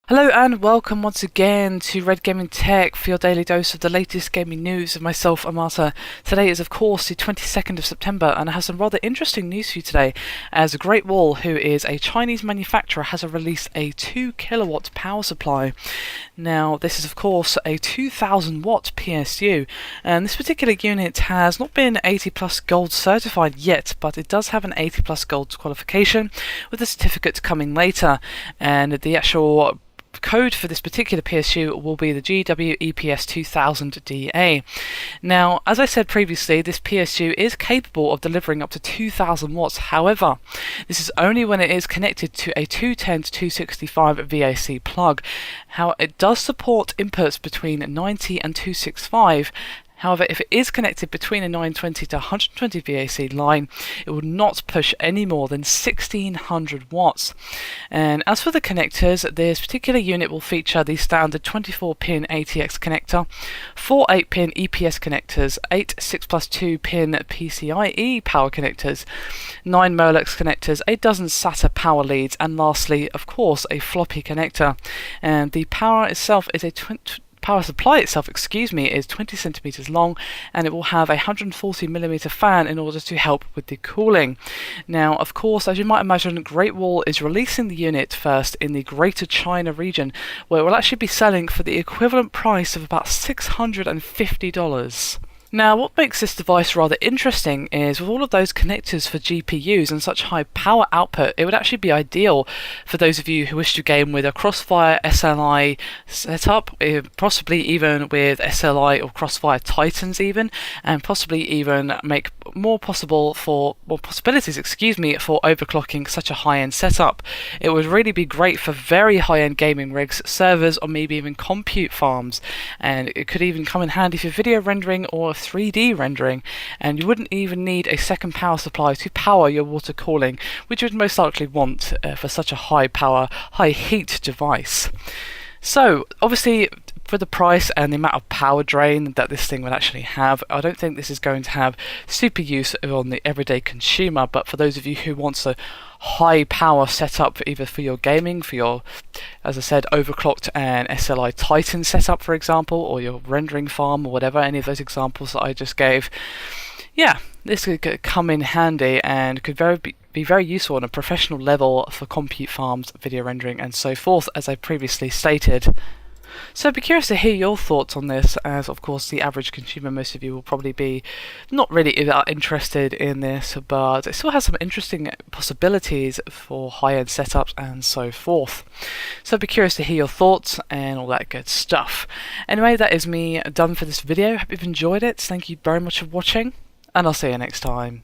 Hello and welcome once again to Red Gaming Tech for your daily dose of the latest gaming news of myself, Amata. Today is of course the 22nd of September and I have some rather interesting news for you today, as Great Wall, who is a Chinese manufacturer, has released a 2 kilowatt power supply. Now this is of course a 2000 watt PSU, and this particular unit has not been 80 plus gold certified yet, but it does have an 80 plus gold qualification, with the certificate coming later, and the actual code for this particular PSU will be the GWEPS2000DA. Now, as I said previously, this PSU is capable of delivering up to 2000 watts. However, this is only when it is connected to a 210 to 265 VAC plug. How it does support inputs between 90 and 265. However, if it is connected between a 920 to 120 VAC line, it will not push any more than 1600 watts. And as for the connectors, this particular unit will feature the standard 24-pin ATX connector, 4 8-pin EPS connectors, 8 6+2-pin PCIe power connectors, 9 Molex connectors, a dozen SATA power leads, and lastly, of course, a floppy connector. And the power itself is power supply itself, is 20 centimeters long, and it will have a 140mm fan in order to help with the cooling. Now, of course, as you might imagine, Great Wall is releasing the unit first in the Greater China region, where it will actually be selling for the equivalent price of about $650. Now, what makes this device rather interesting is with all of those connectors for GPUs and such high power output, it would actually be ideal for those of you who wish to game with a Crossfire SLI setup, possibly even with SLI or Crossfire Titans even, and possibly even make more possibilities for overclocking such a high-end setup. It would really be great for very high-end gaming rigs, servers, or maybe even compute farms, and it could even come in handy for video rendering or 3D rendering, and you wouldn't even need a second power supply to power your water cooling, which you would most likely want for such a high power, high heat device. So obviously, for the price and the amount of power drain that this thing would actually have, I don't think this is going to have super use on the everyday consumer, but for those of you who want a high power setup, either for your gaming, for your, as I said, overclocked and SLI Titan setup, for example, or your rendering farm or whatever, any of those examples that I just gave, yeah, this could come in handy and could be very useful on a professional level for compute farms, video rendering, and so forth, as I previously stated. So I'd be curious to hear your thoughts on this, as of course the average consumer, most of you will probably be not really that interested in this, but it still has some interesting possibilities for high-end setups and so forth. So I'd be curious to hear your thoughts and all that good stuff. Anyway, that is me done for this video. Hope you've enjoyed it. Thank you very much for watching, and I'll see you next time.